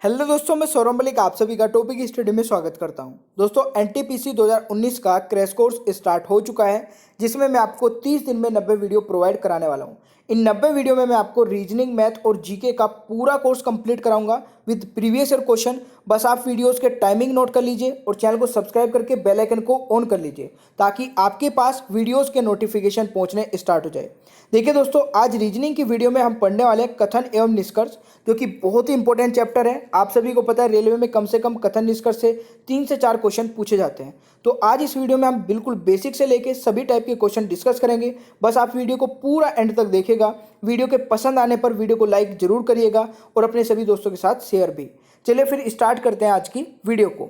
Hello दोस्तों, मैं सौरभ मलिक आप सभी का टॉपिक स्टडी में स्वागत करता हूं। दोस्तों, एनटीपीसी 2019 का क्रैश कोर्स स्टार्ट हो चुका है, जिसमें मैं आपको 30 दिन में 90 वीडियो प्रोवाइड कराने वाला हूं। इन 90 वीडियो में मैं आपको रीजनिंग, मैथ और जीके का पूरा कोर्स कंप्लीट कराऊंगा विद प्रीवियस ईयर क्वेश्चन। बस आप वीडियोस के टाइमिंग नोट कर लीजिए और चैनल को सब्सक्राइब करके बेल आइकन को ऑन कर लीजिए, ताकि आपके पास वीडियोस के नोटिफिकेशन पहुंचने स्टार्ट हो जाए। देखिए दोस्तों, आज रीजनिंग की वीडियो में हम पढ़ने वाले हैं कथन एवं निष्कर्ष, जो कि बहुत ही इंपॉर्टेंट चैप्टर है। आप सभी को पता है, रेलवे में कम से कम कथन निष्कर्ष से 3 से 4 क्वेश्चन पूछे जाते हैं। तो आज इस वीडियो में हम बिल्कुल बेसिक से लेके सभी टाइप के क्वेश्चन डिस्कस करेंगे। बस आप वीडियो को पूरा एंड तक देखिएगा। वीडियो के पसंद आने पर वीडियो को लाइक जरूर करिएगा और अपने सभी दोस्तों के साथ शेयर भी। चलिए फिर स्टार्ट करते हैं आज की वीडियो को।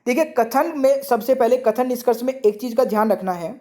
देखिए, कथन में सबसे पहले कथन निष्कर्ष में एक चीज का ध्यान रखना है,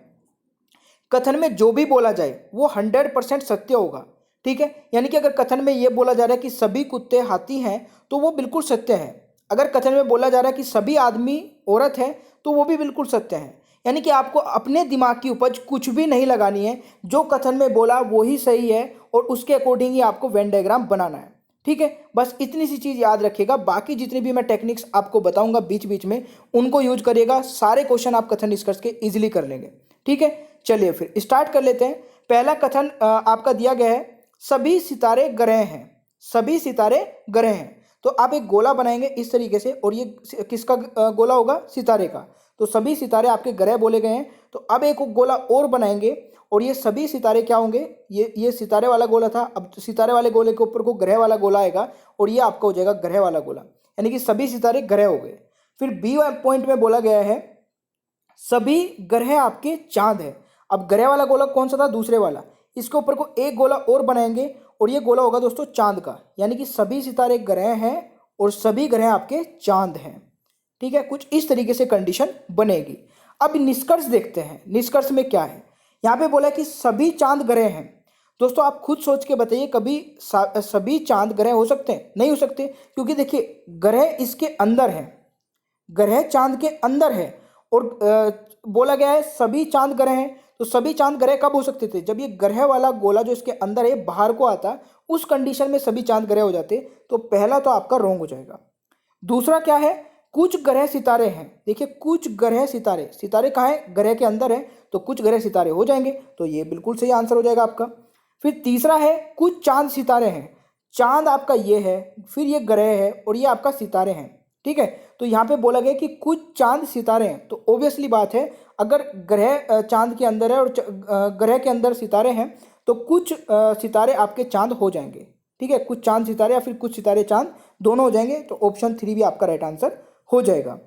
कथन में जो भी बोला जाए वो 100% सत्य होगा। ठीक है, यानी कि अगर कथन में ये बोला जा रहा है कि सभी कुत्ते हाथी हैं, तो वो बिल्कुल सत्य है। अगर कथन में बोला जा रहा है कि सभी आदमी औरत है, तो वो भी बिल्कुल सत्य है। यानी कि आपको अपने दिमाग की उपज कुछ भी नहीं लगानी है, जो कथन में बोला वो ही सही है और उसके अकॉर्डिंग ही आपको वेन डायग्राम बनाना है। ठीक है, बस इतनी सी चीज याद रखिएगा। बाकी जितनी भी मैं टेक्निक्स आपको बताऊंगा बीच बीच में, उनको यूज करिएगा। सारे क्वेश्चन आप कथन निष्कर्ष के इजिली कर लेंगे। ठीक है, चलिए फिर स्टार्ट कर लेते हैं। पहला कथन आपका दिया गया है, सभी सितारे ग्रह हैं। सभी सितारे ग्रह हैं, तो आप एक गोला बनाएंगे इस तरीके से, और ये किसका गोला होगा? सितारे का। तो सभी सितारे आपके ग्रह बोले गए हैं। तो अब एक गोला और बनाएंगे, और ये सभी सितारे क्या होंगे? ये सितारे वाला गोला था, अब सितारे वाले गोले के ऊपर को ग्रह वाला गोला आएगा, और ये आपका हो जाएगा ग्रह वाला गोला, यानी कि सभी सितारे ग्रह हो गए। फिर बी पॉइंट में बोला गया है, सभी ग्रह आपके चांद है। अब ग्रह वाला गोला कौन सा था? दूसरे वाला। इसके ऊपर को एक गोला और बनाएंगे, और ये गोला होगा दोस्तों चांद का, यानी कि सभी सितारे ग्रह हैं और सभी ग्रह आपके चांद हैं। ठीक है, कुछ इस तरीके से कंडीशन बनेगी। अब निष्कर्ष देखते हैं, निष्कर्ष में क्या है। यहाँ पे बोला कि सभी चांद ग्रह हैं। दोस्तों, आप खुद सोच के बताइए, कभी सभी चांद ग्रह हो सकते हैं? नहीं हो सकते, क्योंकि देखिए ग्रह इसके अंदर है, ग्रह चांद के अंदर है, और बोला गया है सभी चांद ग्रह हैं। तो सभी चांद ग्रह कब हो सकते थे? जब ये ग्रह वाला गोला जो इसके अंदर है बाहर को आता, उस कंडीशन में सभी चांद ग्रह हो जाते। तो पहला तो आपका रॉन्ग हो जाएगा। दूसरा क्या है? कुछ ग्रह सितारे हैं। देखिए, कुछ ग्रह सितारे, सितारे कहाँ है? ग्रह के अंदर है, तो कुछ ग्रह सितारे हो जाएंगे, तो ये बिल्कुल सही आंसर हो जाएगा आपका। फिर तीसरा है, कुछ चांद सितारे हैं। चांद आपका ये है, फिर ये ग्रह है, और ये आपका सितारे हैं। ठीक है, तो यहाँ पे बोला गया कि कुछ चांद सितारे हैं, तो ऑब्वियसली बात है, अगर ग्रह चांद के अंदर है और ग्रह के अंदर सितारे हैं, तो कुछ सितारे आपके चांद हो जाएंगे। ठीक है, कुछ चांद सितारे या फिर कुछ सितारे चांद दोनों हो जाएंगे, तो ऑप्शन 3 भी आपका राइट आंसर हो जाएगा।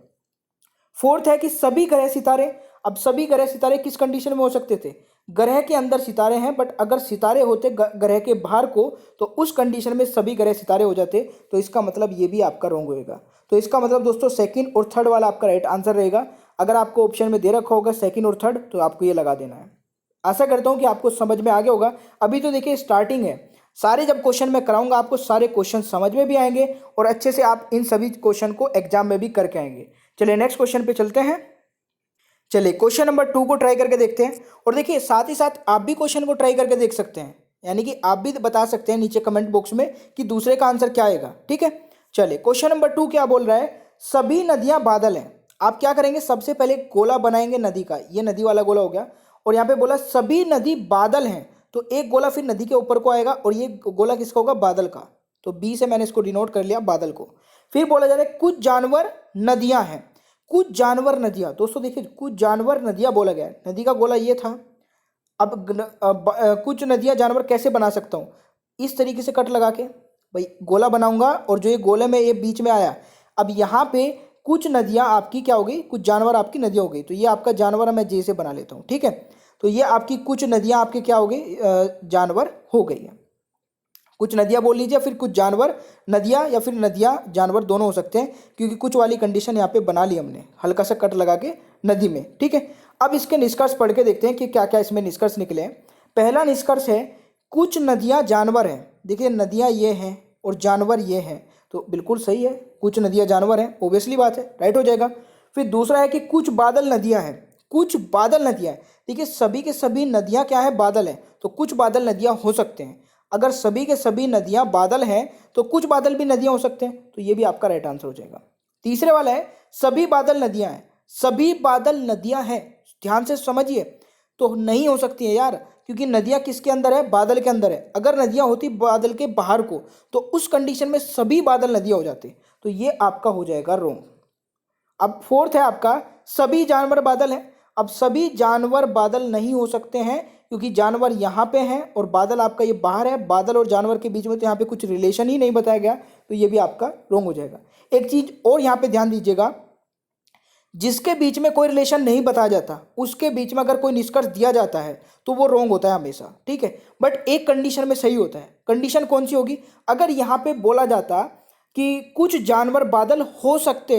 फोर्थ है कि सभी ग्रह सितारे। अब सभी ग्रह सितारे किस कंडीशन में हो सकते थे? ग्रह के अंदर सितारे हैं, बट अगर सितारे होते ग्रह के बाहर को, तो उस कंडीशन में सभी ग्रह सितारे हो जाते। तो इसका मतलब ये भी आपका रॉन्ग होएगा। तो इसका मतलब दोस्तों सेकंड और थर्ड वाला आपका राइट आंसर रहेगा। अगर आपको ऑप्शन में दे रखा होगा सेकंड और थर्ड, तो आपको ये लगा देना है। आशा करता हूं कि आपको समझ में आ गया होगा। अभी तो देखिए स्टार्टिंग है, सारे जब क्वेश्चन मैं कराऊंगा आपको सारे क्वेश्चन समझ में भी आएंगे, और अच्छे से आप इन सभी क्वेश्चन को एग्जाम में भी करके आएंगे। चलिए नेक्स्ट क्वेश्चन पे चलते हैं। चलिए क्वेश्चन नंबर 2 को ट्राई करके देखते हैं, और देखिए साथ ही साथ आप भी क्वेश्चन को ट्राई करके देख सकते हैं, यानी कि आप भी बता सकते हैं नीचे कमेंट बॉक्स में कि दूसरे का आंसर क्या आएगा। ठीक है, चलिए क्वेश्चन नंबर 2 क्या बोल रहा है, सभी नदियां बादल हैं। आप क्या करेंगे? सबसे पहले गोला बनाएंगे नदी का, ये नदी वाला गोला हो गया, और यहाँ पे बोला सभी नदी बादल हैं, तो एक गोला फिर नदी के ऊपर को आएगा, और ये गोला किसका होगा? बादल का। तो बी से मैंने इसको डिनोट कर लिया, बादल को। फिर बोला जा रहा है कुछ जानवर नदियां हैं। कुछ जानवर नदियां, दोस्तों देखिए कुछ जानवर नदियां बोला गया है, नदी का गोला ये था। अब कुछ नदियां जानवर कैसे बना सकता हूं? इस तरीके से कट लगा के भाई गोला बनाऊंगा, और जो ये गोले में ये बीच में आया, अब यहाँ पे कुछ नदियां आपकी क्या हो गई? कुछ जानवर आपकी नदियां हो गई। तो ये आपका जानवर मैं जे से बना लेता हूँ। ठीक है, तो ये आपकी कुछ नदियां आपके क्या हो गई? जानवर हो गई है। कुछ नदियां बोल लीजिए, फिर कुछ जानवर नदियां, या फिर नदियां जानवर दोनों हो सकते हैं, क्योंकि कुछ वाली कंडीशन यहाँ पे बना ली हमने हल्का सा कट लगा के नदी में। ठीक है, अब इसके निष्कर्ष पढ़ के देखते हैं कि क्या क्या इसमें निष्कर्ष निकले हैं। पहला निष्कर्ष है, कुछ नदियां जानवर हैं। देखिए नदियां ये हैं और जानवर ये हैं, तो बिल्कुल सही है, कुछ नदियां जानवर हैं, ओबियसली बात है, राइट हो जाएगा। फिर दूसरा है कि कुछ बादल नदियां हैं। कुछ बादल नदियां हैं, देखिए सभी के सभी नदियां क्या है? बादल हैं, तो कुछ बादल नदियां हो सकते हैं। अगर सभी के सभी नदियां बादल हैं तो कुछ बादल भी नदियां हो सकते हैं, तो ये भी आपका राइट आंसर हो जाएगा। तीसरे वाला है सभी बादल नदियां हैं। सभी बादल नदियां हैं, ध्यान से समझिए, तो नहीं हो सकती है यार, क्योंकि नदियां किसके अंदर है? बादल के अंदर है। अगर नदियां होती बादल के बाहर को तो उस कंडीशन में सभी बादल नदियां हो जाते, तो ये आपका हो जाएगा रोंग। अब फोर्थ है आपका सभी जानवर बादल हैं। अब सभी जानवर बादल नहीं हो सकते हैं, क्योंकि जानवर यहाँ पे हैं और बादल आपका ये बाहर है। बादल और जानवर के बीच में तो यहाँ पे कुछ रिलेशन ही नहीं बताया गया, तो ये भी आपका रोंग हो जाएगा। एक चीज और यहाँ पे ध्यान दीजिएगा, जिसके बीच में कोई रिलेशन नहीं बताया जाता उसके बीच में अगर कोई निष्कर्ष दिया जाता है तो वो रोंग होता है हमेशा, ठीक है। बट एक कंडीशन में सही होता है। कंडीशन कौन सी होगी? अगर यहाँ पे बोला जाता कि कुछ जानवर बादल हो सकते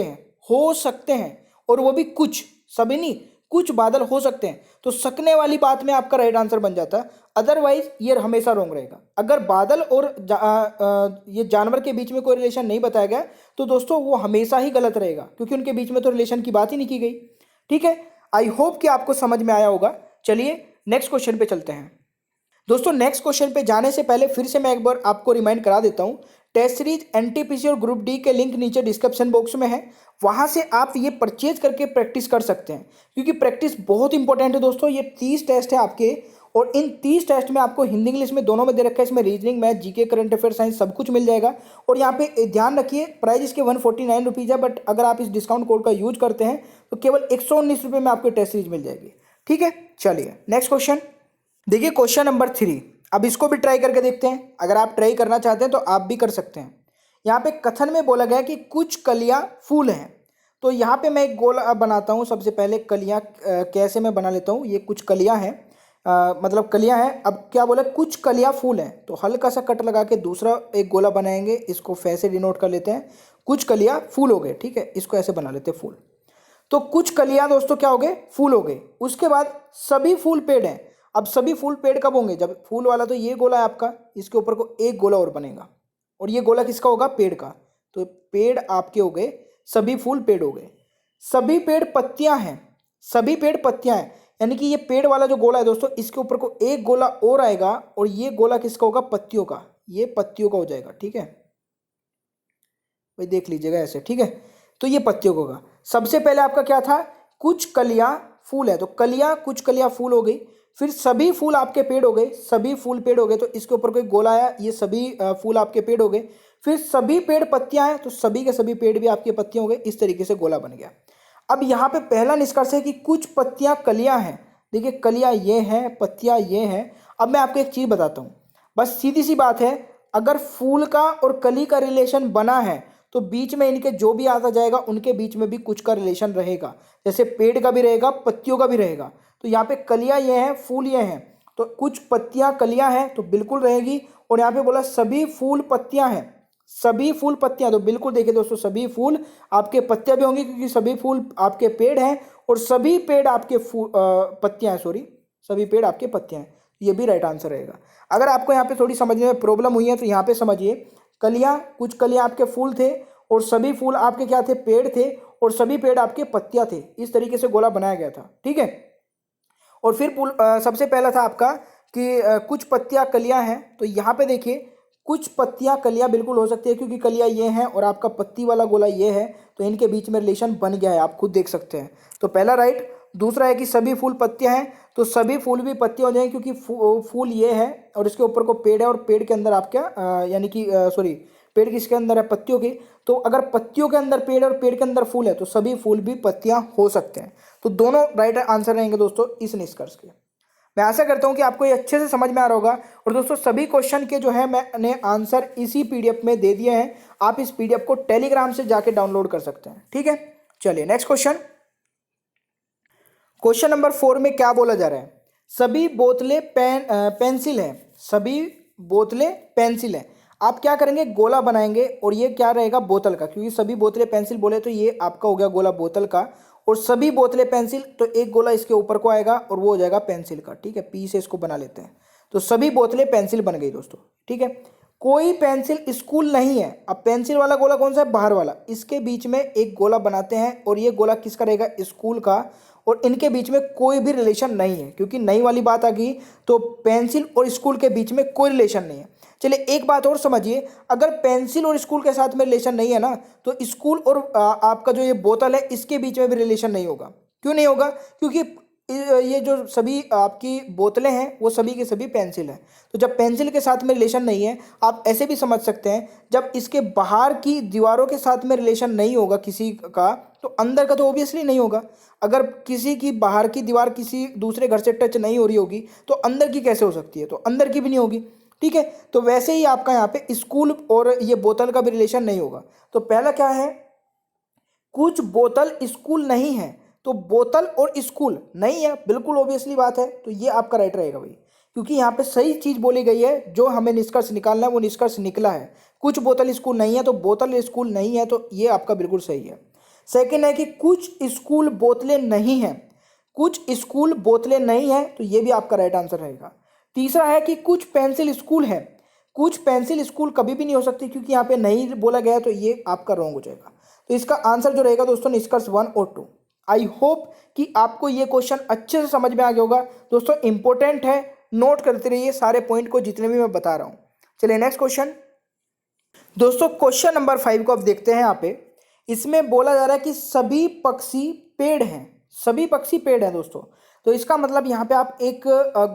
हैं और वो भी कुछ, सभी नहीं, कुछ बादल हो सकते हैं, तो सकने वाली बात में आपका राइट आंसर बन जाता है। अदरवाइज ये हमेशा रोंग रहेगा। अगर बादल और ये जानवर के बीच में कोई रिलेशन नहीं बताया गया तो दोस्तों वो हमेशा ही गलत रहेगा, क्योंकि उनके बीच में तो रिलेशन की बात ही नहीं की गई, ठीक है। आई होप कि आपको समझ में आया होगा। चलिए नेक्स्ट क्वेश्चन पे चलते हैं। दोस्तों नेक्स्ट क्वेश्चन पे जाने से पहले फिर से मैं एक बार आपको रिमाइंड करा देता हूं, टेस्ट सीरीज एनटीपीसी और ग्रुप डी के लिंक नीचे डिस्क्रिप्शन बॉक्स में है, वहां से आप ये परचेज करके प्रैक्टिस कर सकते हैं, क्योंकि प्रैक्टिस बहुत इंपॉर्टेंट है दोस्तों। ये 30 टेस्ट है आपके, और इन 30 टेस्ट में आपको हिंदी इंग्लिश में दोनों में दे रखा है। इसमें reasoning, math, GK, current affair, science सब कुछ मिल जाएगा। और यहाँ पे ध्यान रखिए प्राइस इसके 149 रुपीज़ है, बट अगर आप इस डिस्काउंट कोड का यूज करते हैं तो केवल 119 रुपये में आपको टेस्ट सीरीज मिल जाएगी, ठीक है। चलिए नेक्स्ट क्वेश्चन देखिए, क्वेश्चन नंबर 3। अब इसको भी ट्राई करके देखते हैं। अगर आप ट्राई करना चाहते हैं तो आप भी कर सकते हैं। यहाँ पे कथन में बोला गया कि कुछ कलियां फूल हैं, तो यहाँ पे मैं एक गोला बनाता हूँ। सबसे पहले कलियां कैसे मैं बना लेता हूँ, ये कुछ कलियां हैं, मतलब कलियां हैं। अब क्या बोला, कुछ कलियां फूल हैं, तो हल्का सा कट लगा के दूसरा एक गोला बनाएंगे, इसको फे से डिनोट कर लेते हैं। कुछ कलियां फूल हो गए, ठीक है, इसको ऐसे बना लेते हैं फूल। तो कुछ कलियां दोस्तों क्या हो गए? फूल हो गए। उसके बाद सभी फूल पेड़ हैं। अब सभी फूल पेड़ कब होंगे? जब फूल वाला तो ये गोला है आपका, इसके ऊपर को एक गोला और बनेगा, और ये गोला किसका होगा? पेड़ का। तो पेड़ आपके हो गए, सभी फूल पेड़ हो गए। सभी पेड़ पत्तियां हैं, सभी पेड़ पत्तियां हैं, यानी कि ये पेड़ वाला जो गोला है दोस्तों, इसके ऊपर को एक गोला और आएगा, और ये गोला किसका होगा? पत्तियों का। ये पत्तियों का हो जाएगा, ठीक है भाई, देख लीजिएगा ऐसे, ठीक है। तो ये पत्तियों का होगा। सबसे पहले आपका क्या था? कुछ कलियां फूल है, तो कलियां, कुछ कलियां फूल हो गई। फिर सभी फूल आपके पेड़ हो गए, सभी फूल पेड़ हो गए, तो इसके ऊपर कोई गोला आया, ये सभी फूल आपके पेड़ हो गए। फिर सभी पेड़ पत्तियां हैं, तो सभी के सभी पेड़ भी आपके पत्तियां हो गए। इस तरीके से गोला बन गया। अब यहाँ पे पहला निष्कर्ष है कि कुछ पत्तियां कलियां हैं। देखिए कलियां ये हैं, पत्तियां ये हैं। अब मैं आपको एक चीज बताता हूँ, बस सीधी सी बात है, अगर फूल का और कली का रिलेशन बना है तो बीच में इनके जो भी आता जाएगा उनके बीच में भी कुछ का रिलेशन रहेगा। जैसे पेड़ का भी रहेगा, पत्तियों का भी रहेगा। तो यहाँ पे कलियां ये हैं, फूल ये हैं, तो कुछ पत्तियां कलियां हैं तो बिल्कुल रहेगी। और यहाँ पे बोला सभी फूल पत्तियां हैं, सभी फूल पत्तियां, तो बिल्कुल देखिए दोस्तों, सभी फूल आपके पत्तियां भी होंगी, क्योंकि सभी फूल आपके पेड़ हैं, और सभी पेड़ आपके पत्तियां हैं, सॉरी, सभी पेड़ आपके पत्तियां हैं। ये भी राइट आंसर रहेगा। अगर आपको यहाँ पे थोड़ी समझने में प्रॉब्लम हुई है तो यहाँ पे समझिए, कलियां, कुछ कलियां आपके फूल थे, और सभी फूल आपके क्या थे? पेड़ थे, और सभी पेड़ आपके पत्तियां थे। इस तरीके से गोला बनाया गया था, ठीक है। और फिर सबसे पहला था आपका कि कुछ पत्तियां कलियां हैं, तो यहाँ पे देखिए कुछ पत्तियां कलियां बिल्कुल हो सकती है, क्योंकि कलियां ये हैं और आपका पत्ती वाला गोला ये है, तो इनके बीच में रिलेशन बन गया है, आप खुद देख सकते हैं। तो पहला राइट। दूसरा है कि सभी फूल पत्तियां हैं, तो सभी फूल भी पत्तियां हो जाएंगे, क्योंकि फूल ये है और इसके ऊपर को पेड़ है, और पेड़ के अंदर आप क्या यानी कि सॉरी, पेड़ किसके अंदर है? पत्तियों की। तो अगर पत्तियों के अंदर पेड़ और पेड़ के अंदर फूल है तो सभी फूल भी पत्तियां हो सकते हैं। तो दोनों राइट आंसर रहेंगे दोस्तों इस निष्कर्ष के। मैं आशा करता हूं कि आपको ये अच्छे से समझ में आ रहा होगा। और दोस्तों सभी क्वेश्चन के जो है मैंने आंसर इसी पीडीएफ में दे दिए हैं। आप इस पीडीएफ को टेलीग्राम से जाके डाउनलोड कर सकते हैं, ठीक है। चलिए नेक्स्ट क्वेश्चन। क्वेश्चन नंबर 4 में क्या बोला जा रहा है? सभी बोतलें पेंसिल हैं, सभी बोतलें पेंसिल हैं। आप क्या करेंगे? गोला बनाएंगे, और ये क्या रहेगा? बोतल का, क्योंकि सभी बोतलें पेंसिल बोले तो ये आपका हो गया गोला बोतल का। और सभी बोतलें पेंसिल, तो एक गोला इसके ऊपर को आएगा और वो हो जाएगा पेंसिल का, ठीक है। पी से इसको बना लेते हैं। तो सभी बोतलें पेंसिल बन गई दोस्तों, ठीक है। कोई पेंसिल स्कूल नहीं है। अब पेंसिल वाला गोला कौन सा है? बाहर वाला। इसके बीच में एक गोला बनाते हैं, और ये गोला किसका रहेगा? स्कूल का। और इनके बीच में कोई भी रिलेशन नहीं है, क्योंकि नई वाली बात आ गई, तो पेंसिल और स्कूल के बीच में कोई रिलेशन नहीं है। चलिए एक बात और समझिए, अगर पेंसिल और स्कूल के साथ में रिलेशन नहीं है ना, तो स्कूल और आपका जो ये बोतल है इसके बीच में भी रिलेशन नहीं होगा। क्यों नहीं होगा? क्योंकि ये जो सभी आपकी बोतलें हैं वो सभी के सभी पेंसिल हैं। तो जब पेंसिल के साथ में रिलेशन नहीं है, आप ऐसे भी समझ सकते हैं, जब इसके बाहर की दीवारों के साथ में रिलेशन नहीं होगा किसी का, तो अंदर का तो ऑब्वियसली नहीं होगा। अगर किसी की बाहर की दीवार किसी दूसरे घर से टच नहीं हो रही होगी तो अंदर की कैसे हो सकती है? तो अंदर की भी नहीं होगी। ठीक है, तो वैसे ही आपका यहाँ पे स्कूल और ये बोतल का भी रिलेशन नहीं होगा। तो पहला क्या है, कुछ बोतल स्कूल नहीं है, तो बोतल और स्कूल नहीं है, बिल्कुल ऑब्वियसली बात है। तो ये आपका राइट रहेगा भाई, क्योंकि यहाँ पे सही चीज बोली गई है, जो हमें निष्कर्ष निकालना है वो निष्कर्ष निकला है। कुछ बोतल स्कूल नहीं है, तो बोतल स्कूल नहीं है, तो ये आपका बिल्कुल सही है। सेकंड है कि कुछ स्कूल बोतलें नहीं हैं, कुछ स्कूल बोतलें नहीं हैं, तो ये भी आपका राइट आंसर रहेगा। तीसरा है कि कुछ पेंसिल स्कूल है, कुछ पेंसिल स्कूल कभी भी नहीं हो सकती, क्योंकि यहाँ पे नहीं बोला गया है, तो ये आपका रॉन्ग हो जाएगा। तो इसका आंसर जो रहेगा दोस्तों, निष्कर्ष 1 और 2। आई होप कि आपको ये क्वेश्चन अच्छे से समझ में आ गया होगा। दोस्तों इंपॉर्टेंट है, नोट करते रहिए सारे पॉइंट को जितने भी मैं बता रहा हूँ। चलिए नेक्स्ट क्वेश्चन। दोस्तों क्वेश्चन नंबर 5 को अब देखते हैं। यहाँ पे इसमें बोला जा रहा है कि सभी पक्षी पेड़ हैं, सभी पक्षी पेड़ हैं दोस्तों। तो इसका मतलब यहाँ पे आप एक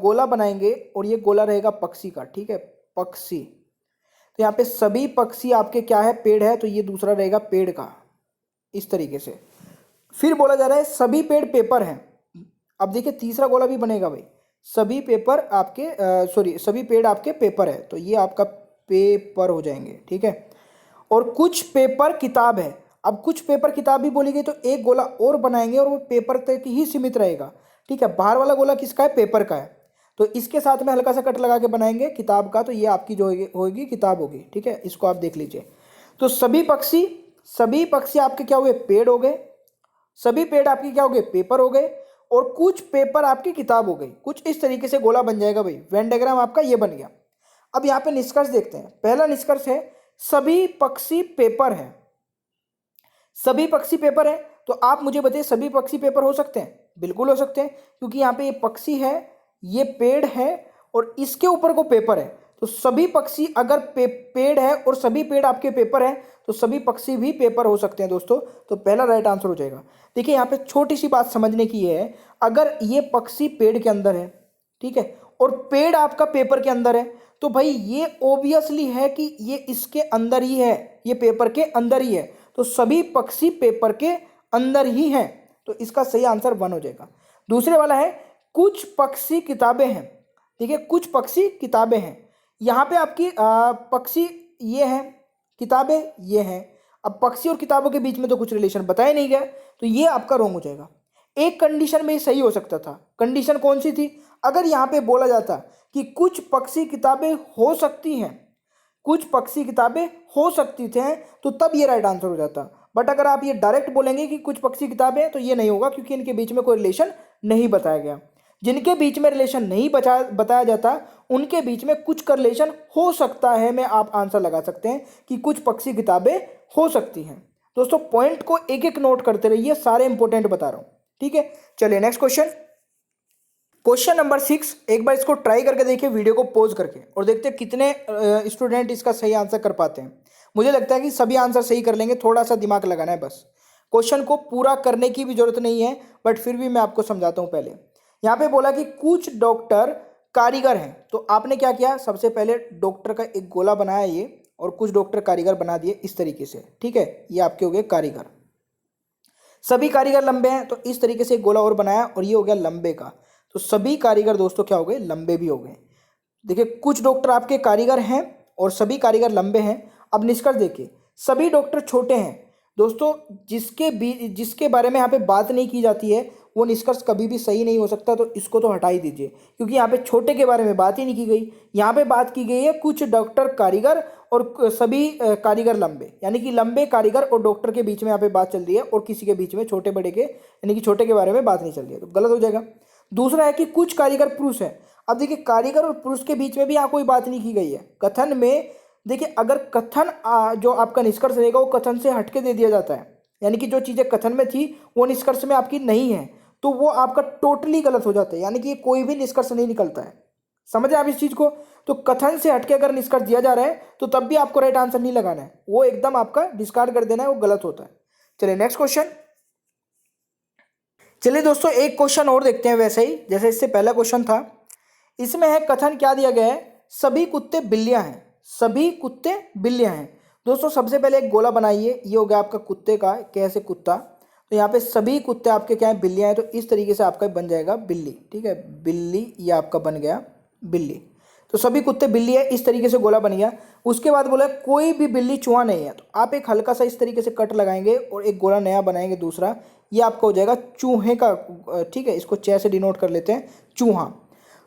गोला बनाएंगे और ये गोला रहेगा पक्षी का, ठीक है, पक्षी। तो यहाँ पे सभी पक्षी आपके क्या है, पेड़ है, तो ये दूसरा रहेगा पेड़ का, इस तरीके से। फिर बोला जा रहा है सभी पेड़ पेपर हैं। अब देखिए तीसरा गोला भी बनेगा भाई, सभी पेपर आपके सभी पेड़ आपके पेपर है, तो ये आपका पेपर हो जाएंगे, ठीक है। और कुछ पेपर किताब है। अब कुछ पेपर किताब भी बोली गई, तो एक गोला और बनाएंगे और वो पेपर तक ही सीमित रहेगा, ठीक है। बाहर वाला गोला किसका है, पेपर का है, तो इसके साथ में हल्का सा कट लगा के बनाएंगे किताब का, तो ये आपकी जो होगी किताब होगी, ठीक है। इसको आप देख लीजिए। तो सभी पक्षी आपके क्या हुए, पेड़ हो गए, सभी पेड़ आपके क्या हो गए, पेपर हो गए, और कुछ पेपर आपकी किताब हो गई। कुछ इस तरीके से गोला बन जाएगा भाई, वेन डायग्राम आपका ये बन गया। अब यहाँ पे निष्कर्ष देखते हैं। पहला निष्कर्ष है सभी पक्षी पेपर है, सभी पक्षी पेपर है। तो आप मुझे बताइए सभी पक्षी पेपर हो सकते हैं? बिल्कुल हो सकते हैं, क्योंकि यहाँ पे ये पक्षी है, ये पेड़ है, और इसके ऊपर को पेपर है। तो सभी पक्षी अगर पेड़ है और सभी पेड़ आपके पेपर है, तो सभी पक्षी भी पेपर हो सकते हैं दोस्तों। तो पहला राइट आंसर हो जाएगा। देखिए यहाँ पे छोटी सी बात समझने की है, अगर ये पक्षी पेड़ के अंदर है, ठीक है, और पेड़ आपका पेपर के अंदर है, तो भाई ये ओबियसली है कि ये इसके अंदर ही है, ये पेपर के अंदर ही है, तो सभी पक्षी पेपर के अंदर ही हैं। तो इसका सही आंसर 1 हो जाएगा। दूसरे वाला है कुछ पक्षी किताबें हैं। ठीक है, कुछ पक्षी किताबें हैं। यहाँ पे आपकी पक्षी ये हैं, किताबें ये हैं। अब पक्षी और किताबों के बीच में तो कुछ रिलेशन बताया नहीं गया, तो ये आपका रॉन्ग हो जाएगा। एक कंडीशन में ये सही हो सकता था। कंडीशन कौन सी थी? अगर यहाँ पे बोला जाता कि कुछ पक्षी किताबें हो सकती हैं, कुछ पक्षी किताबें हो सकती थे, तो तब ये राइट आंसर हो जाता। बट अगर आप ये डायरेक्ट बोलेंगे कि कुछ पक्षी किताबें, तो ये नहीं होगा, क्योंकि इनके बीच में कोई रिलेशन नहीं बताया गया। जिनके बीच में रिलेशन नहीं बताया जाता, उनके बीच में कुछ का रिलेशन हो सकता है, में आप आंसर लगा सकते हैं कि कुछ पक्षी किताबें हो सकती हैं। दोस्तों पॉइंट को एक एक नोट करते रहिए, सारे इंपॉर्टेंट बता रहा हूं, ठीक है। चलिए नेक्स्ट क्वेश्चन, क्वेश्चन नंबर 6। एक बार इसको ट्राई करके देखिए, वीडियो को पॉज करके, और देखते हैं कितने स्टूडेंट इसका सही आंसर कर पाते हैं। मुझे लगता है कि सभी आंसर सही कर लेंगे, थोड़ा सा दिमाग लगाना है बस। क्वेश्चन को पूरा करने की भी जरूरत नहीं है, बट फिर भी मैं आपको समझाता हूं। पहले यहाँ पे बोला कि कुछ डॉक्टर कारीगर हैं, तो आपने क्या किया, सबसे पहले डॉक्टर का एक गोला बनाया ये, और कुछ डॉक्टर कारीगर बना दिए इस तरीके से, ठीक है। ये आपके हो गए कारीगर। सभी कारीगर लंबे हैं, तो इस तरीके से एक गोला और बनाया, और ये हो गया लंबे का। तो सभी कारीगर दोस्तों क्या हो गए, लंबे भी हो गए। देखिए कुछ डॉक्टर आपके कारीगर हैं और सभी कारीगर लंबे हैं। अब निष्कर्ष देखिए, सभी डॉक्टर छोटे हैं। दोस्तों जिसके बारे में यहाँ पे बात नहीं की जाती है, वो निष्कर्ष कभी भी सही नहीं हो सकता, तो इसको तो हटा ही दीजिए, क्योंकि यहाँ पे छोटे के बारे में बात ही नहीं की गई। यहाँ पे बात की गई है कुछ डॉक्टर कारीगर और सभी कारीगर लंबे, यानी कि लंबे कारीगर और डॉक्टर के बीच में यहाँ पे बात चल रही है, और किसी के बीच में छोटे बड़े के, यानी कि छोटे के बारे में बात नहीं चल रही है, तो गलत हो जाएगा। दूसरा है कि कुछ कारीगर पुरुष है। अब देखिए कारीगर और पुरुष के बीच में भी यहाँ कोई बात नहीं की गई है। कथन में देखिए, अगर कथन जो आपका निष्कर्ष रहेगा वो कथन से हटके दे दिया जाता है, यानी कि जो चीज़ें कथन में थी वो निष्कर्ष में आपकी नहीं है, तो वो आपका टोटली गलत हो जाता है, यानी कि कोई भी निष्कर्ष नहीं निकलता है। समझे आप इस चीज को? तो कथन से हटके अगर निष्कर्ष दिया जा रहा है तो तब भी आपको राइट आंसर नहीं लगाना है, वो एकदम आपका डिस्कार्ड कर देना है, वो गलत होता है। चलिए नेक्स्ट क्वेश्चन। चलिए दोस्तों एक क्वेश्चन और देखते हैं वैसे ही जैसे इससे पहला क्वेश्चन था। इसमें है कथन क्या दिया गया है, सभी कुत्ते बिल्लियां हैं, सभी कुत्ते बिल्लियां हैं। दोस्तों सबसे पहले एक गोला बनाइए, ये हो गया आपका कुत्ते का कैसे कुत्ता, तो यहाँ पे सभी कुत्ते आपके क्या है, बिल्लियां हैं, तो इस तरीके से आपका बन जाएगा बिल्ली। ठीक है, बिल्ली, ये आपका बन गया बिल्ली। तो सभी कुत्ते बिल्ली है, इस तरीके से गोला बन गया। उसके बाद बोला कोई भी बिल्ली चूहा नहीं है, तो आप एक हल्का सा इस तरीके से कट लगाएंगे और एक गोला नया बनाएंगे दूसरा, ये आपका हो जाएगा चूहे का। ठीक है, इसको चे से डिनोट कर लेते हैं, चूहा।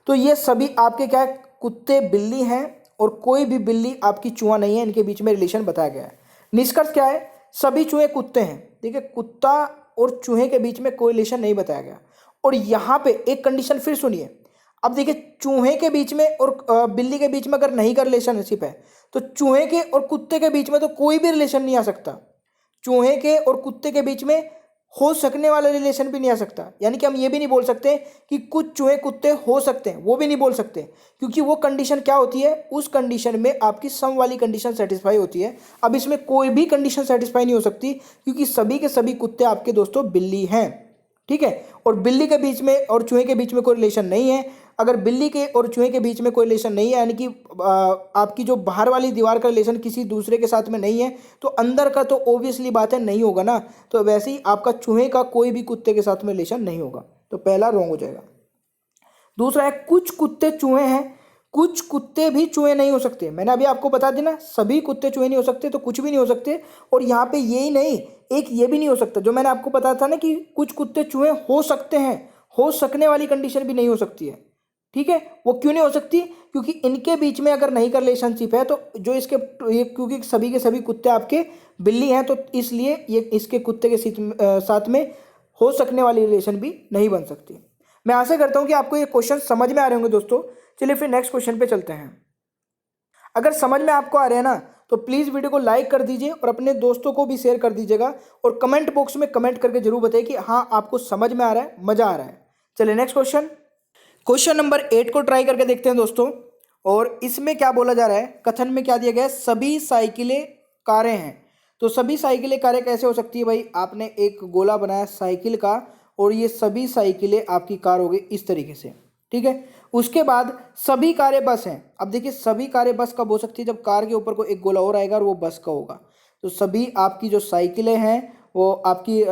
तो ये सभी आपके क्या है, कुत्ते बिल्ली हैं और कोई भी बिल्ली आपकी चूहा नहीं है, इनके बीच में रिलेशन बताया गया है। निष्कर्ष क्या है, सभी चूहे कुत्ते हैं। ठीक है, कुत्ता और चूहे के बीच में कोई रिलेशन नहीं बताया गया। और यहाँ पे एक कंडीशन फिर सुनिए, अब देखिए चूहे के बीच में और बिल्ली के बीच में अगर नहीं का रिलेशनशिप है तो चूहे के और कुत्ते के बीच में तो कोई भी रिलेशन नहीं आ सकता। चूहे के और कुत्ते के बीच में हो सकने वाला रिलेशन भी नहीं आ सकता, यानी कि हम ये भी नहीं बोल सकते कि कुछ चूहे कुत्ते हो सकते हैं, वो भी नहीं बोल सकते, क्योंकि वो कंडीशन क्या होती है, उस कंडीशन में आपकी सम वाली कंडीशन सेटिस्फाई होती है। अब इसमें कोई भी कंडीशन सेटिस्फाई नहीं हो सकती, क्योंकि सभी के सभी कुत्ते आपके दोस्तों बिल्ली हैं। ठीक है, और बिल्ली के बीच में और चूहे के बीच में कोई रिलेशन नहीं है। अगर बिल्ली के और चूहे के बीच में कोई रिलेशन नहीं है, यानी कि आपकी जो बाहर वाली दीवार का रिलेशन किसी दूसरे के साथ में नहीं है, तो अंदर का तो ऑब्वियसली बात है नहीं होगा ना। तो वैसे ही आपका चूहे का कोई भी कुत्ते के साथ में रिलेशन नहीं होगा, तो पहला रॉन्ग हो जाएगा। दूसरा है कुछ कुत्ते चूहे हैं, कुछ कुत्ते भी चूहे नहीं हो सकते। मैंने अभी आपको बता दिया ना, सभी कुत्ते चूहे नहीं हो सकते, तो कुछ भी नहीं हो सकते। और यहाँ पे यही नहीं, एक ये भी नहीं हो सकता जो मैंने आपको बताया था ना कि कुछ कुत्ते चूहे हो सकते हैं, हो सकने वाली कंडीशन भी नहीं हो सकती है। ठीक है, वो क्यों नहीं हो सकती, क्योंकि इनके बीच में अगर नहीं का रिलेशनशिप है तो जो इसके ये, क्योंकि सभी के सभी कुत्ते आपके बिल्ली हैं, तो इसलिए ये इसके कुत्ते के साथ में हो सकने वाली रिलेशन भी नहीं बन सकती। मैं आशा करता हूं कि आपको ये क्वेश्चन समझ में आ रहे होंगे दोस्तों। चलिए फिर नेक्स्ट क्वेश्चन पे चलते हैं। अगर समझ में आपको आ रहे हैं ना, तो प्लीज़ वीडियो को लाइक कर दीजिए और अपने दोस्तों को भी शेयर कर दीजिएगा, और कमेंट बॉक्स में कमेंट करके जरूर बताइए कि हाँ आपको समझ में आ रहा है, मज़ा आ रहा है। चलिए नेक्स्ट क्वेश्चन, क्वेश्चन नंबर 8 को ट्राई करके देखते हैं दोस्तों। और इसमें क्या बोला जा रहा है, कथन में क्या दिया गया है, सभी साइकिलें कारें हैं। तो सभी साइकिलें कारें कैसे हो सकती है भाई, आपने एक गोला बनाया साइकिल का और ये सभी साइकिलें आपकी कार हो गई इस तरीके से। ठीक है, उसके बाद सभी कारें बस हैं। अब देखिए सभी कारें बस कब हो सकती है, जब कार के ऊपर को एक गोला और आएगा और वो बस का होगा। तो सभी आपकी जो साइकिलें हैं वो आपकी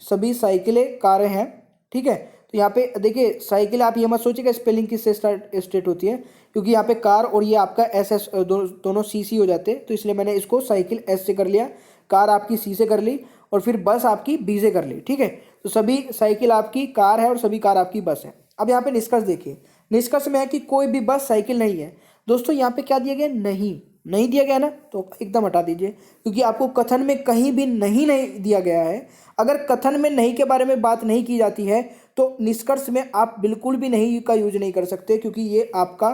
सभी साइकिलें कारें हैं। ठीक है, तो यहाँ पे देखिए साइकिल, आप ये मत सोचिएगा स्पेलिंग किससे स्टेट होती है, क्योंकि यहाँ पे कार और ये आपका एस एस दोनों सी सी हो जाते हैं, तो इसलिए मैंने इसको साइकिल एस से कर लिया, कार आपकी सी से कर ली और फिर बस आपकी बी से कर ली। ठीक है, तो सभी साइकिल आपकी कार है और सभी कार आपकी बस है। अब यहाँ पे निष्कर्ष देखिए, निष्कर्ष में है कि कोई भी बस साइकिल नहीं है। दोस्तों यहाँ पे क्या दिया गया, नहीं, नहीं दिया गया ना, तो एकदम हटा दीजिए, क्योंकि आपको कथन में कहीं भी नहीं दिया गया है। अगर कथन में नहीं के बारे में बात नहीं की जाती है तो निष्कर्ष में आप बिल्कुल भी नहीं का यूज नहीं कर सकते, क्योंकि ये आपका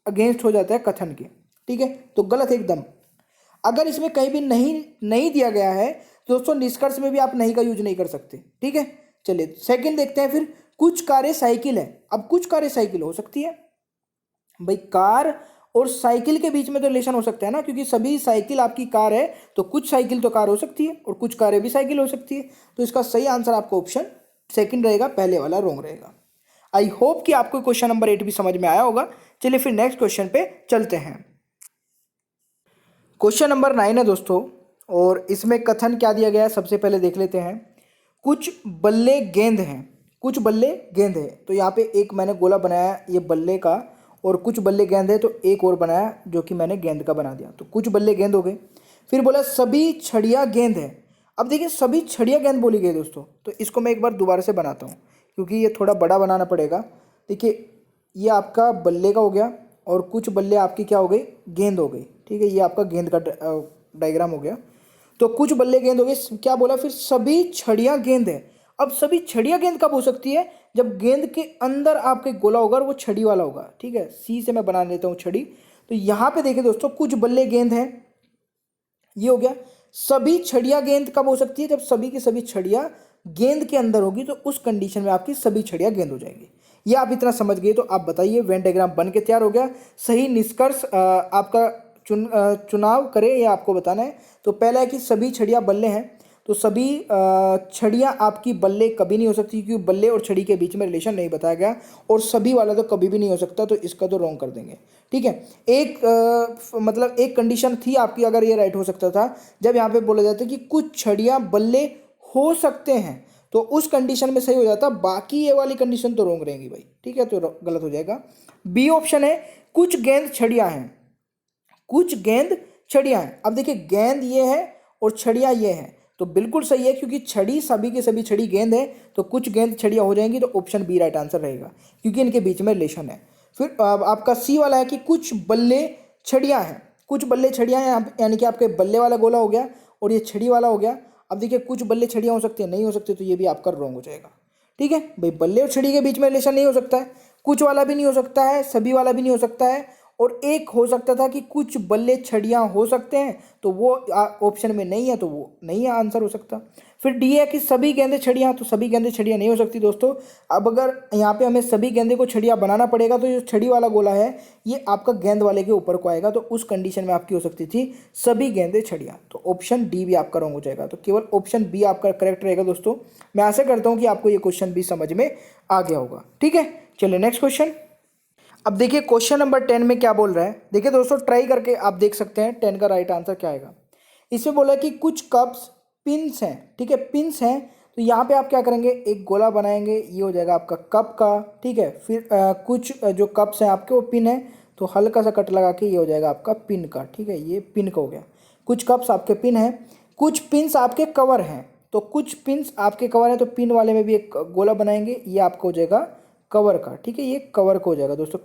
अगेंस्ट हो जाता है कथन के। ठीक है, तो गलत एकदम। अगर इसमें कहीं भी नहीं दिया गया है तो दोस्तों निष्कर्ष में भी आप नहीं का यूज नहीं कर सकते। ठीक है, चलिए सेकंड देखते हैं फिर, कुछ कारें साइकिल है। अब कुछ कारें साइकिल हो सकती है भाई, कार और साइकिल के बीच में तो रिलेशन हो सकता है ना, क्योंकि सभी साइकिल आपकी कार है, तो कुछ साइकिल तो कार हो सकती है और कुछ कारें भी साइकिल हो सकती है। तो इसका सही आंसर आपका ऑप्शन सेकंड रहेगा, पहले वाला रॉन्ग रहेगा। आई होप कि आपको क्वेश्चन नंबर 8 भी समझ में आया होगा। चलिए फिर नेक्स्ट क्वेश्चन पे चलते हैं। क्वेश्चन नंबर 9 है दोस्तों, और इसमें कथन क्या दिया गया है सबसे पहले देख लेते हैं। कुछ बल्ले गेंद हैं, कुछ बल्ले गेंद है। तो यहाँ पे एक मैंने गोला बनाया ये बल्ले का, और कुछ बल्ले गेंद है, तो एक और बनाया जो कि मैंने गेंद का बना दिया, तो कुछ बल्ले गेंद हो गए। फिर बोला सभी छड़िया गेंद है। अब देखिए सभी छड़िया गेंद बोली गई दोस्तों, तो इसको मैं एक बार दोबारा से बनाता हूँ, क्योंकि ये थोड़ा बड़ा बनाना पड़ेगा। देखिए ये आपका बल्ले का हो गया और कुछ बल्ले आपकी क्या हो गई, गेंद हो गई। ठीक है, ये आपका गेंद का डायग्राम हो गया। तो कुछ बल्ले गेंद हो गए, क्या बोला फिर सभी छड़ियाँ गेंद है। अब सभी छड़ियाँ गेंद कब हो सकती है, जब गेंद के अंदर आपके गोला होगा और वो छड़ी वाला होगा। ठीक है, सी से मैं बना लेता हूँ छड़ी। तो यहाँ पे देखिए दोस्तों, कुछ बल्ले गेंद हैं, ये हो गया। सभी छड़ियाँ गेंद कब हो सकती है, जब सभी की सभी छड़ियाँ गेंद के अंदर होगी, तो उस कंडीशन में आपकी सभी छड़ियाँ गेंद हो जाएंगी। ये आप इतना समझ गए तो आप बताइए वेन डायग्राम बन के तैयार हो गया। सही निष्कर्ष आपका चुनाव करें, ये आपको बताना है। तो पहला है कि सभी छड़ियाँ बल्ले हैं, तो सभी छड़ियाँ आपकी बल्ले कभी नहीं हो सकती, क्योंकि बल्ले और छड़ी के बीच में रिलेशन नहीं बताया गया, और सभी वाला तो कभी भी नहीं हो सकता, तो इसका तो रॉन्ग कर देंगे। ठीक है, एक मतलब एक कंडीशन थी आपकी, अगर ये राइट हो सकता था, जब यहाँ पे बोला जाता है कि कुछ छड़ियाँ बल्ले हो सकते हैं, तो उस कंडीशन में सही हो जाता, बाकी ये वाली कंडीशन तो रॉन्ग रहेंगी भाई। ठीक है, तो गलत हो जाएगा। बी ऑप्शन है कुछ गेंद छड़ियाँ हैं, कुछ गेंद छड़ियाँ हैं। अब देखिए गेंद ये है और छड़ियाँ ये हैं, तो बिल्कुल सही है, क्योंकि छड़ी सभी के सभी छड़ी गेंद है, तो कुछ गेंद छड़ियाँ हो जाएंगी, तो ऑप्शन बी राइट आंसर रहेगा, क्योंकि इनके बीच में रिलेशन है। फिर आपका सी वाला है कि कुछ बल्ले छड़ियाँ हैं, कुछ बल्ले छड़ियाँ हैं, यानी कि आपके बल्ले वाला गोला हो गया और ये छड़ी वाला हो गया। अब देखिए कुछ बल्ले छड़ियाँ हो सकती है, नहीं हो सकती, तो ये भी आपका रॉन्ग हो जाएगा। ठीक है भाई, बल्ले और छड़ी के बीच में रिलेशन नहीं हो सकता है, कुछ वाला भी नहीं हो सकता है, सभी वाला भी नहीं हो सकता है, और एक हो सकता था कि कुछ बल्ले छड़ियाँ हो सकते हैं, तो वो ऑप्शन में नहीं है, तो वो नहीं आंसर हो सकता। फिर डी है कि सभी गेंदे छड़ियाँ, तो सभी गेंदे छड़ियाँ नहीं हो सकती दोस्तों। अब अगर यहाँ पे हमें सभी गेंदे को छड़ियाँ बनाना पड़ेगा, तो जो छड़ी वाला गोला है ये आपका गेंद वाले के ऊपर को आएगा, तो उस कंडीशन में आपकी हो सकती थी सभी गेंदे छड़ियाँ, तो ऑप्शन डी भी आपका रॉन्ग हो जाएगा। तो केवल ऑप्शन बी आपका करेक्ट रहेगा दोस्तों। मैं आशा करता हूँ कि आपको ये क्वेश्चन भी समझ में आ गया होगा। ठीक है, चलिए नेक्स्ट क्वेश्चन। अब देखिए क्वेश्चन नंबर 10 में क्या बोल रहा है, देखिए दोस्तों ट्राई करके आप देख सकते हैं 10 का राइट आंसर क्या आएगा। इसमें बोला कि कुछ कप्स पिंस हैं, ठीक है, पिंस हैं, तो यहाँ पे आप क्या करेंगे, एक गोला बनाएंगे, ये हो जाएगा आपका कप का। ठीक है, फिर कुछ जो कप्स हैं आपके वो पिन है, तो हल्का सा कट लगा के ये हो जाएगा आपका पिन का। ठीक है, ये पिन का हो गया। कुछ कप्स आपके पिन हैं, कुछ पिंस आपके कवर हैं, तो कुछ पिंस आपके कवर हैं, तो पिन वाले में भी एक गोला बनाएंगे, ये आपका हो जाएगा कवर का। ठीक है, ये कवर का हो जाएगा दोस्तों।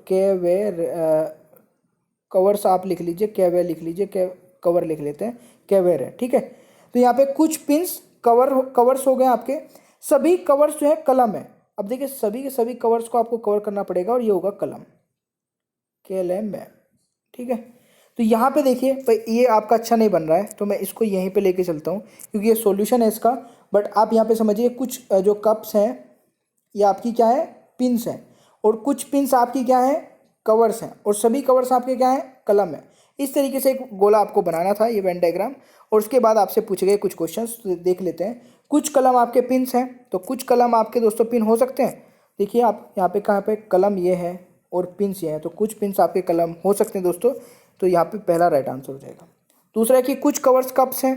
कवर्स आप लिख लीजिए, कैवे लिख लीजिए, कवर लिख लेते हैं, कैवेर है। ठीक है, तो यहाँ पे कुछ पिंस कवर्स हो गए आपके। सभी कवर्स जो है कलम है। अब देखिए सभी के सभी कवर्स को आपको कवर करना पड़ेगा, और ये होगा कलम, KLM है। ठीक है, तो यहाँ पे देखिए भाई ये आपका अच्छा नहीं बन रहा है, तो मैं इसको यहीं पे लेके चलता हूँ, क्योंकि ये सॉल्यूशन है इसका। बट आप यहाँ पे समझिए कुछ जो कप्स हैं ये आपकी क्या है, पिंस हैं, और कुछ पिंस आपकी क्या है, कवर्स हैं, और सभी कवर्स आपके क्या है, कलम है। इस तरीके से एक गोला आपको बनाना था, ये वेन डायग्राम। और उसके बाद आपसे पूछे गए कुछ क्वेश्चंस, तो देख लेते हैं। कुछ कलम आपके पिंस हैं, तो कुछ कलम आपके दोस्तों पिन हो सकते हैं। देखिए आप यहाँ पे कहाँ पे कलम ये है और पिंस ये है, तो कुछ पिंस आपके कलम हो सकते हैं दोस्तों, तो यहाँ पे पहला राइट आंसर हो जाएगा। दूसरा है कि कुछ कवर्स कप्स हैं,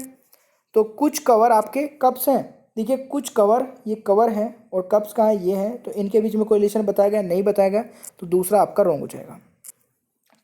तो कुछ कवर आपके कप्स हैं। देखिए कुछ कवर, ये कवर है, और कप्स कहाँ है, ये है, तो इनके बीच में कोई रिलेशन बताया गया, नहीं बताया गया, तो दूसरा आपका रॉन्ग हो जाएगा।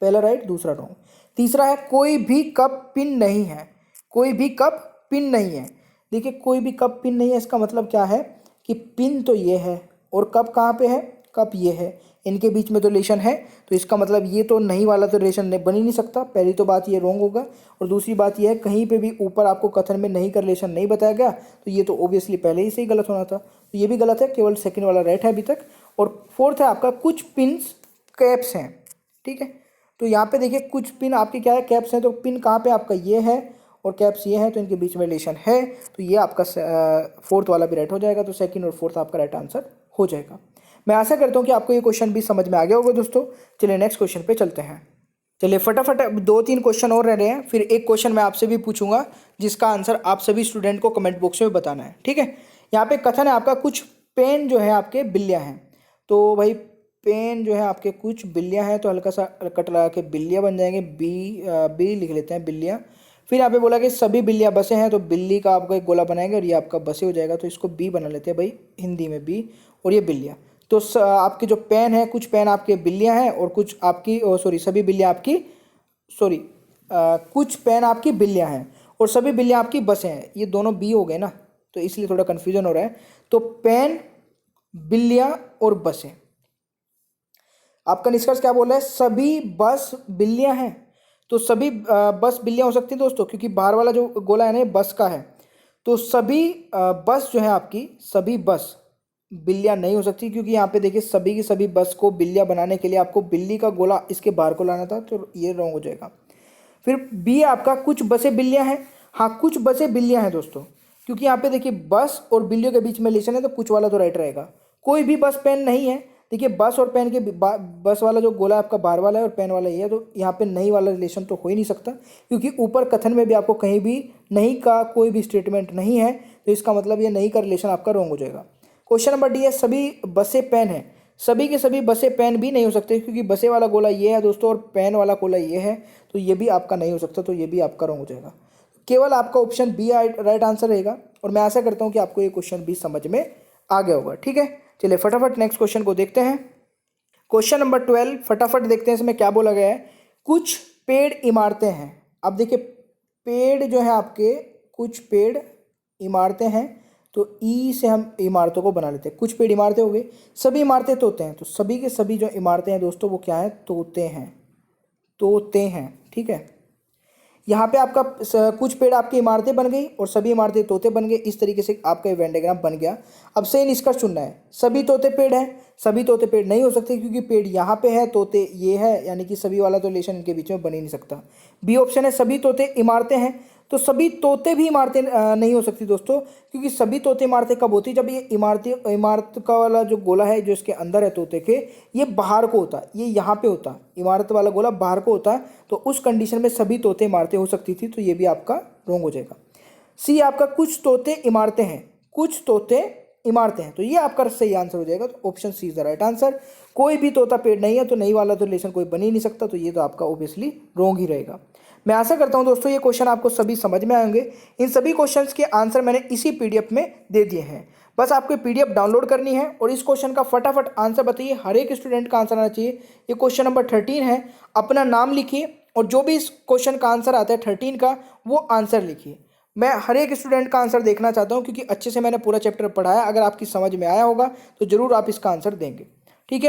पहला राइट, दूसरा रॉन्ग। तीसरा है कोई भी कप पिन नहीं है, कोई भी कप पिन नहीं है। देखिए कोई भी कप पिन नहीं है, इसका मतलब क्या है कि पिन तो ये है और कप कहाँ पे है, कप ये है, इनके बीच में तो रिलेशन है, तो इसका मतलब ये तो नहीं वाला तो रिलेशन बन ही नहीं सकता। पहली तो बात ये रॉन्ग होगा, और दूसरी बात ये है कहीं पे भी ऊपर आपको कथन में नहीं का रिलेशन नहीं बताया गया, तो ये तो ऑब्वियसली पहले ही से ही गलत होना था, तो ये भी गलत है, केवल सेकंड वाला राइट है अभी तक। और फोर्थ है आपका कुछ पिन्स कैप्स हैं। ठीक है, तो यहाँ पे देखिए कुछ पिन आपके क्या है, कैप्स हैं, तो पिन कहाँ पे आपका ये है और कैप्स ये हैं, तो इनके बीच में रिलेशन है, तो ये आपका फोर्थ वाला भी राइट हो जाएगा, तो सेकंड और फोर्थ आपका राइट आंसर हो जाएगा। मैं आशा करता हूँ कि आपको ये क्वेश्चन भी समझ में आ गया होगा दोस्तों। चलिए नेक्स्ट क्वेश्चन पे चलते हैं। चलिए फटाफट 2-3 क्वेश्चन और रह रहे हैं, फिर एक क्वेश्चन मैं आपसे भी पूछूंगा, जिसका आंसर आप सभी स्टूडेंट को कमेंट बॉक्स में बताना है। ठीक है, यहाँ पे कथन है आपका कुछ पेन जो है आपके बिल्लियाँ हैं, तो भाई पेन जो है आपके कुछ बिल्लियाँ हैं, तो हल्का सा कट लगा के बिल्लियाँ बन जाएंगे, बी लिख लेते हैं, बिल्लियाँ। फिर यहाँ पे बोला कि सभी बिल्लियाँ बसे हैं, तो बिल्ली का आपका एक गोला बनाएंगे, और ये आपका बसे हो जाएगा, तो इसको बी बना लेते हैं भाई हिंदी में, बी, और ये बिल्लियाँ। तो आपके जो पेन है, कुछ पेन आपके बिल्लियाँ हैं, और कुछ आपकी सॉरी सभी बिल्लियाँ आपकी कुछ पेन आपकी बिल्लियाँ हैं, और सभी बिल्लियाँ आपकी बसें हैं। ये दोनों बी हो गए ना, तो इसलिए थोड़ा कन्फ्यूजन हो रहा है। तो पेन, बिल्लियाँ और बसें, आपका निष्कर्ष क्या बोल रहा है, सभी बस बिल्लियाँ हैं, तो सभी बस बिल्लियाँ हो सकती हैं दोस्तों, क्योंकि बाहर वाला जो गोला है ना ये बस का है, तो सभी बस जो है आपकी, सभी बस बिल्लियाँ नहीं हो सकती, क्योंकि यहाँ पे देखिए सभी की सभी बस को बिल्लियाँ बनाने के लिए आपको बिल्ली का गोला इसके बाहर को लाना था, तो ये रॉन्ग हो जाएगा। फिर बी आपका कुछ बसें बिल्लियाँ हैं, हाँ कुछ बसें बिल्लियाँ हैं दोस्तों, क्योंकि यहाँ पे देखिए बस और बिल्लियों के बीच में रिलेशन है, तो कुछ वाला तो राइट रहेगा। कोई भी बस पेन नहीं है, देखिए बस और पेन के बस वाला जो गोला आपका बाहर वाला है और पेन वाला ये है, तो यहाँ पे नहीं वाला रिलेशन तो हो ही नहीं सकता, क्योंकि ऊपर कथन में भी आपको कहीं भी नहीं का कोई भी स्टेटमेंट नहीं है, तो इसका मतलब ये नहीं का रिलेशन आपका रॉन्ग हो जाएगा। क्वेश्चन नंबर डी है सभी बसें पेन है। सभी के सभी बसें पेन भी नहीं हो सकते, क्योंकि बसे वाला गोला ये है दोस्तों और पेन वाला गोला ये है, तो ये भी आपका नहीं हो सकता, तो ये भी आपका रॉन्ग हो जाएगा। केवल आपका ऑप्शन बी राइट आंसर रहेगा। और मैं आशा करता हूँ कि आपको ये क्वेश्चन भी समझ में आ गया होगा। ठीक है, चलिए फटाफट नेक्स्ट क्वेश्चन को देखते हैं। क्वेश्चन नंबर 12 फटाफट देखते हैं इसमें क्या बोला गया है। कुछ पेड़ इमारतें हैं। अब देखिए पेड़ जो है आपके, कुछ पेड़ इमारतें हैं, तो ई से हम इमारतों को बना लेते हैं। कुछ पेड़ इमारतें हो गई, सभी इमारतें तोते हैं, तो सभी के सभी जो इमारतें हैं दोस्तों वो क्या है, तोते हैं, तोते हैं। ठीक है, यहाँ पे आपका कुछ पेड़ आपकी इमारतें बन गई और सभी इमारतें तोते बन गए। इस तरीके से आपका वेन डायग्राम बन गया। अब सही निष्कर्ष चुनना है। सभी तोते पेड़ हैं, सभी तोते पेड़ नहीं हो सकते, क्योंकि पेड़ यहाँ पे है, तोते ये है, यानी कि सभी वाला तो रिलेशन इनके बीच में बन ही नहीं सकता। बी ऑप्शन है सभी तोते इमारतें हैं, तो सभी तोते भी इमारतें नहीं हो सकती दोस्तों, क्योंकि सभी तोते इमारतें कब होती है, जब ये इमारत का वाला जो गोला है जो इसके अंदर है तोते के, ये बाहर को होता है, ये यहाँ पे होता है, इमारत वाला गोला बाहर को होता है, तो उस कंडीशन में सभी तोते इमारतें हो सकती थी, तो ये भी आपका रॉन्ग हो जाएगा। सी आपका कुछ तोते इमारतें हैं, कुछ तोते इमारतें हैं, तो ये आपका सही आंसर हो जाएगा। तो option C is the right answer. कोई भी तोता पेड़ नहीं है, तो नहीं वाला तो रिलेशन कोई बन ही नहीं सकता, तो ये तो आपका ऑब्वियसली रॉन्ग ही रहेगा। मैं आशा करता हूं दोस्तों ये क्वेश्चन आपको सभी समझ में आएंगे। इन सभी क्वेश्चंस के आंसर मैंने इसी पीडीएफ में दे दिए हैं, बस आपको पीडीएफ डाउनलोड करनी है और इस क्वेश्चन का फटाफट आंसर बताइए। हर एक स्टूडेंट का आंसर आना चाहिए। ये क्वेश्चन नंबर 13 है, अपना नाम लिखिए और जो भी इस क्वेश्चन का आंसर आता है 13 का वो आंसर लिखिए। मैं हर एक स्टूडेंट का आंसर देखना चाहता हूँ, क्योंकि अच्छे से मैंने पूरा चैप्टर पढ़ाया। अगर आपकी समझ में आया होगा तो जरूर आप इसका आंसर देंगे। ठीक है।